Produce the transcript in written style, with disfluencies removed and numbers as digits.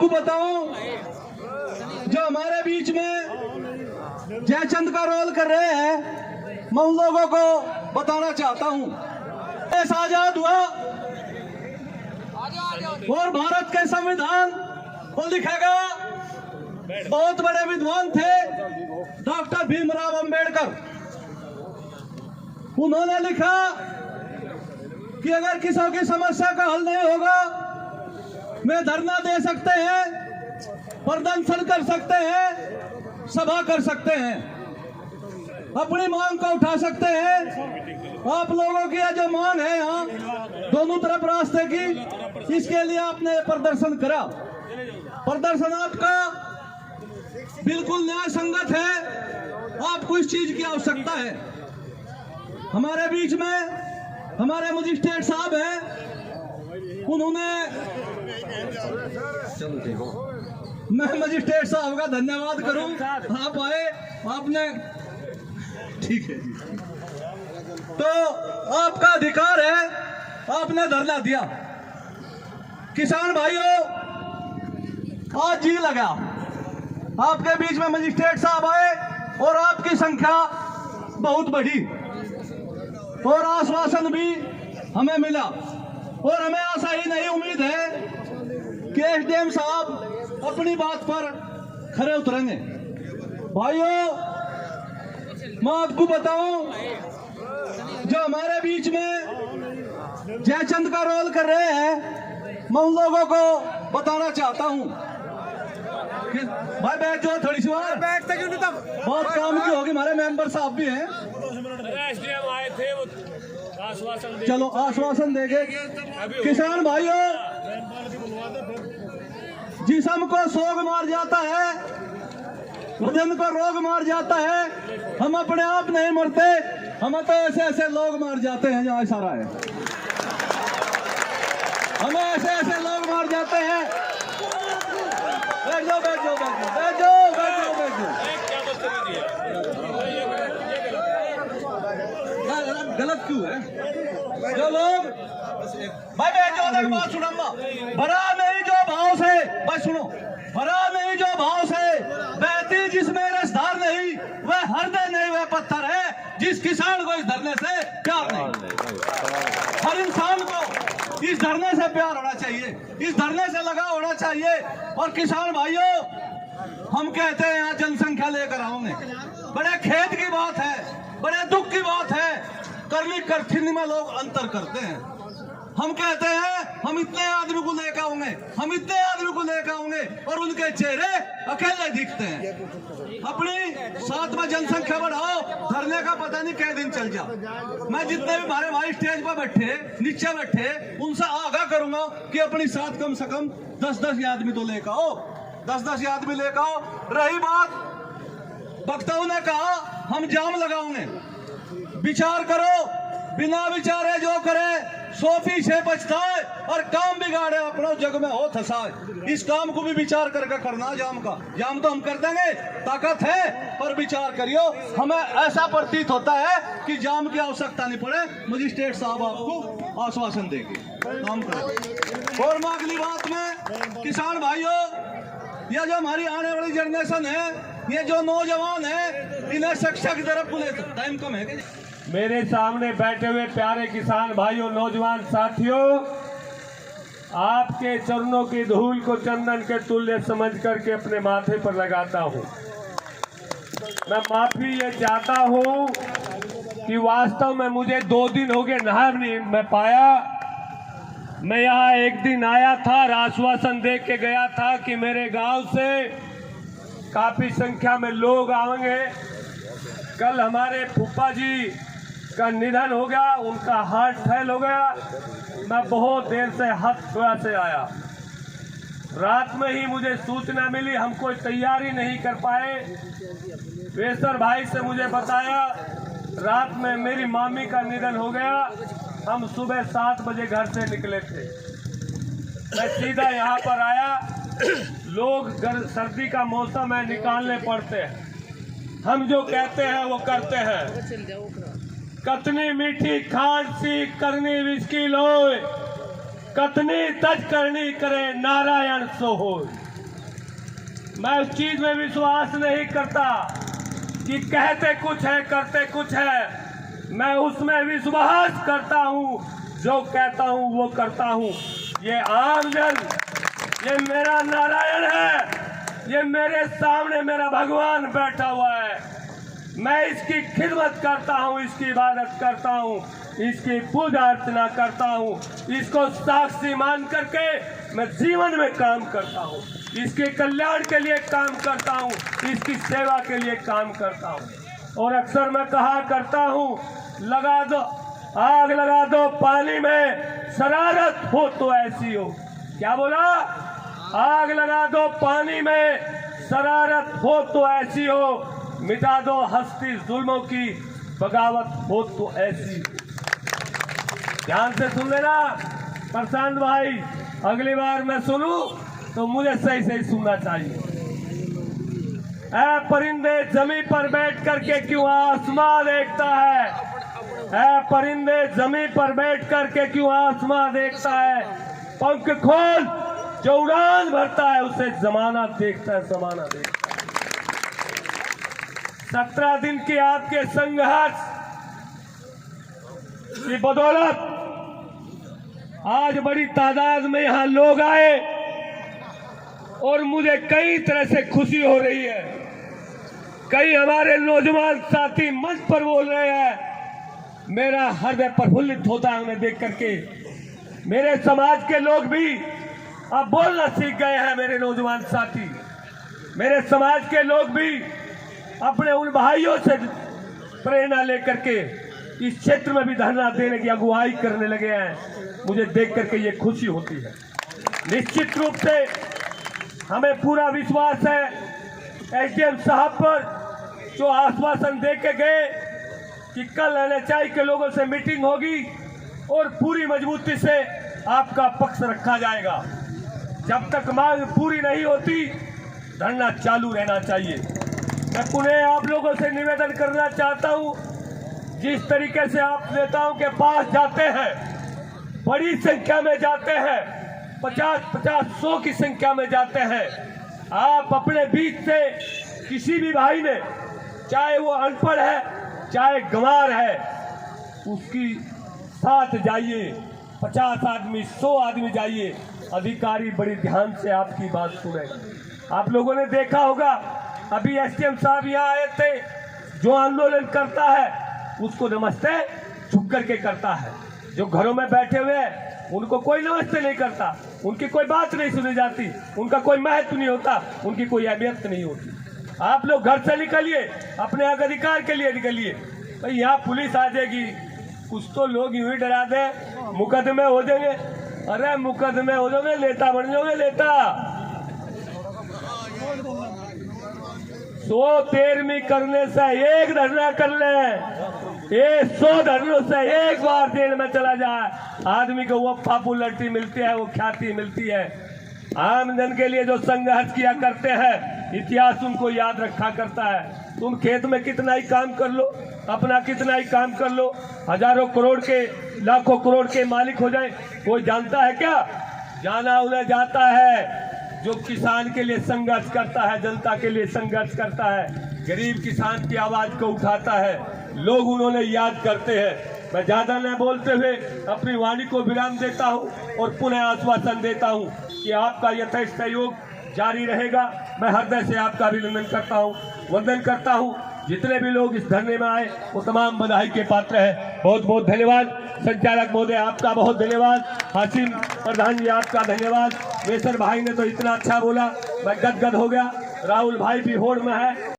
बताऊं जो हमारे बीच में जयचंद का रोल कर रहे हैं, मैं उन लोगों को बताना चाहता हूं। देश आजाद हुआ और भारत के संविधान को लिखेगा बहुत बड़े विद्वान थे डॉक्टर भीमराव अंबेडकर। उन्होंने लिखा कि अगर किसी की समस्या का हल नहीं होगा, में धरना दे सकते हैं, प्रदर्शन कर सकते हैं, सभा कर सकते हैं, अपनी मांग को उठा सकते हैं। आप लोगों की जो मांग है यहाँ दोनों तरफ रास्ते की, इसके लिए आपने प्रदर्शन करा। प्रदर्शन आपका बिल्कुल न्याय संगत है, आपको इस चीज की आवश्यकता है। हमारे बीच में हमारे मजिस्ट्रेट साहब हैं, उन्होंने मैं मजिस्ट्रेट साहब का धन्यवाद करूं, आप आए, आपने ठीक है जी, तो आपका अधिकार है, आपने धरना दिया। किसान भाइयों, आज जी लगा, आपके बीच में मजिस्ट्रेट साहब आए और आपकी संख्या बहुत बढ़ी और आश्वासन भी हमें मिला और हमें आशा ही नहीं, उम्मीद है कि एसडीएम साहब अपनी बात पर खरे उतरेंगे। भाइयों, मैं आपको बताऊं जो हमारे बीच में जयचंद का रोल कर रहे हैं, मैं उन लोगों को बताना चाहता हूं कि भाई बैठ जाओ, थोड़ी सी बहुत काम की होगी, हमारे मेंबर साहब भी हैं। एसडीएम आए थे, वो आश्वासन चलो आश्वासन देंगे। किसान भाइयों, जिस्म को सोग मार जाता है, वजन को रोग मार जाता है, हम अपने आप नहीं मरते, हमें तो ऐसे ऐसे लोग मार जाते हैं जहाँ इशारा है, हमें ऐसे ऐसे लोग मार जाते हैं। बैठ जाओ बैठ जाओ बैठ जाओ बैठ जाओ बैठ जाओ बैठ जाओ। गलत क्यों है जो लोग भाई बैठ जाओ, बात सुनूंगा। भरा नहीं जो भाव से, भाई सुनो, भरा नहीं जो भाव से, बहती जिसमें रसधार नहीं, वह हृदय नहीं, वह पत्थर है जिस किसान को इस धरने से प्यार नहीं। हर इंसान को इस धरने से प्यार होना चाहिए, इस धरने से लगाव होना चाहिए। और किसान भाइयों, हम कहते हैं यहाँ जनसंख्या लेकर आओगे, बड़े खेद की बात है, बड़े दुख की बात है, करनी कठिन में लोग अंतर करते हैं। हम कहते हैं हम इतने आदमी को लेकर आऊंगे, हम इतने आदमी को लेकर आऊंगे, और उनके चेहरे अकेले दिखते हैं। अपनी साथ में जनसंख्या बढ़ाओ, धरने का पता नहीं कै दिन चल जा। मैं जितने भी हमारे भाई स्टेज पर बैठे, नीचे बैठे, उनसे आगाह करूंगा कि अपनी साथ कम से कम 10-10 आदमी तो लेकर आओ, 10-10 आदमी लेकर आओ। रही बात, वक्ताओं ने कहा हम जाम लगाओगे, विचार करो, बिना विचारे जो करे सो पीछे पछताए और काम बिगाड़े अपना जग में हो थसाए। इस काम को भी विचार करके करना। जाम तो हम कर देंगे, ताकत है, पर विचार करियो। हमें ऐसा प्रतीत होता है कि जाम की आवश्यकता नहीं पड़े, मजिस्ट्रेट साहब आपको आश्वासन देंगे, काम करें। और मैं अगली बात में, किसान भाइयों, यह जो हमारी आने वाली जनरेशन है, ये जो नौजवान है, इन्हें शिक्षा की तरफ बुले, टाइम कम है क्या? मेरे सामने बैठे हुए प्यारे किसान भाइयों, नौजवान साथियों, आपके चरणों की धूल को चंदन के तुल्य समझ करके अपने माथे पर लगाता हूं। मैं माफी ये चाहता हूं कि वास्तव में मुझे 2 दिन हो गए नहा नहीं मैं पाया। मैं यहाँ एक दिन आया था और आश्वासन दे के गया था कि मेरे गांव से काफी संख्या में लोग आएंगे। कल हमारे फूफा जी का निधन हो गया, उनका हार्ट फेल हो गया। मैं बहुत देर से हथुआ से आया, रात में ही मुझे सूचना मिली, हम कोई तैयारी नहीं कर पाए। वेसर भाई से मुझे बताया रात में मेरी मामी का निधन हो गया। हम सुबह 7 बजे घर से निकले थे, मैं सीधा यहाँ पर आया। लोग सर्दी का मौसम है, निकालने पड़ते हैं, हम जो कहते हैं वो करते हैं। कतनी मीठी खांसी करनी विस्की लोय, कतनी तज करनी करे नारायण सो होय। मैं उस चीज में विश्वास नहीं करता कि कहते कुछ है करते कुछ है। मैं उसमें विश्वास करता हूँ, जो कहता हूँ वो करता हूँ। ये आमजन, ये मेरा नारायण है, ये मेरे सामने मेरा भगवान बैठा हुआ है। मैं इसकी खिदमत करता हूँ, इसकी इबादत करता हूँ, इसकी पूजा अर्चना करता हूँ, इसको साक्षी मान करके मैं जीवन में काम करता हूँ, इसके कल्याण के लिए काम करता हूँ, इसकी सेवा के लिए काम करता हूँ। और अक्सर मैं कहा करता हूँ, लगा दो आग, लगा दो पानी में, शरारत हो तो ऐसी हो। क्या बोला? आग लगा दो पानी में, शरारत हो तो ऐसी हो। मिटा दो हस्ती जुल्मों की, बगावत हो तो ऐसी। ध्यान से सुन लेना प्रशांत भाई, अगली बार मैं सुनूं तो मुझे सही सही सुनना चाहिए। ऐ परिंदे जमीन पर बैठ करके क्यों आसमां देखता है? ऐ परिंदे जमीन पर बैठ करके क्यों आसमां देखता है? पंख खोल, जो उड़ान भरता है उसे जमाना देखता है, जमाना देखता है। 17 दिन की आपके संघर्ष की बदौलत आज बड़ी तादाद में यहां लोग आए और मुझे कई तरह से खुशी हो रही है। कई हमारे नौजवान साथी मंच पर बोल रहे हैं, मेरा हृदय प्रफुल्लित होता है उन्हें देख करके। मेरे समाज के लोग भी अब बोलना सीख गए हैं। मेरे नौजवान साथी, मेरे समाज के लोग भी अपने उन भाइयों से प्रेरणा लेकर के इस क्षेत्र में भी धरना देने की अगुवाई करने लगे हैं। मुझे देख करके ये खुशी होती है। निश्चित रूप से हमें पूरा विश्वास है एसडीएम साहब पर, जो आश्वासन दे के गए कि कल एनएचआई के लोगों से मीटिंग होगी और पूरी मजबूती से आपका पक्ष रखा जाएगा। जब तक मांग पूरी नहीं होती, धरना चालू रहना चाहिए। मैं पुनः आप लोगों से निवेदन करना चाहता हूं, जिस तरीके से आप नेताओं के पास जाते हैं, बड़ी संख्या में जाते हैं, 50-100 की संख्या में जाते हैं, आप अपने बीच से किसी भी भाई ने, चाहे वो अनपढ़ है चाहे गंवार है, उसकी साथ जाइए। 50 आदमी 100 आदमी जाइए, अधिकारी बड़ी ध्यान से आपकी बात सुने। आप लोगों ने देखा होगा, अभी एसडीएम साहब यहाँ आए थे। जो आंदोलन करता है उसको नमस्ते झुक करके करता है। जो घरों में बैठे हुए हैं उनको कोई नमस्ते नहीं करता, उनकी कोई बात नहीं सुनी जाती, उनका कोई महत्व नहीं होता, उनकी कोई अहमियत नहीं होती। आप लोग घर से निकलिए, अपने हक अधिकार के लिए निकलिए। भाई यहाँ पुलिस आ जाएगी, कुछ तो लोग यूं ही डरा दे, मुकदमे हो जाएंगे। अरे मुकदमे हो जाओगे, नेता बन जाओगे, नेता। 100 तेरहवीं करने से एक धरना कर ले, 100 धरनों से एक बार जेल में चला जाए, आदमी को वो पॉपुलरिटी मिलती है, वो ख्याति मिलती है। आमजन के लिए जो संघर्ष किया करते हैं, इतिहास उनको याद रखा करता है। तुम खेत में कितना ही काम कर लो, अपना कितना ही काम कर लो, हजारों करोड़ के, लाखों करोड़ के मालिक हो जाए, कोई जानता है क्या? जाना उन्हें जाता है जो किसान के लिए संघर्ष करता है, जनता के लिए संघर्ष करता है, गरीब किसान की आवाज को उठाता है, लोग उन्होंने याद करते हैं। मैं ज्यादा न बोलते हुए अपनी वाणी को विराम देता हूं और पुनः आश्वासन देता हूं कि आपका यथेष्ट सहयोग जारी रहेगा। मैं हृदय से आपका अभिनंदन करता हूं, वंदन करता हूं। जितने भी लोग इस धरने में आए वो तमाम बधाई के पात्र हैं। बहुत बहुत धन्यवाद। संचालक महोदय आपका बहुत धन्यवाद। हासिम प्रधान जी आपका धन्यवाद। वेसर भाई ने तो इतना अच्छा बोला, मैं गदगद हो गया। राहुल भाई भी होड़ में है।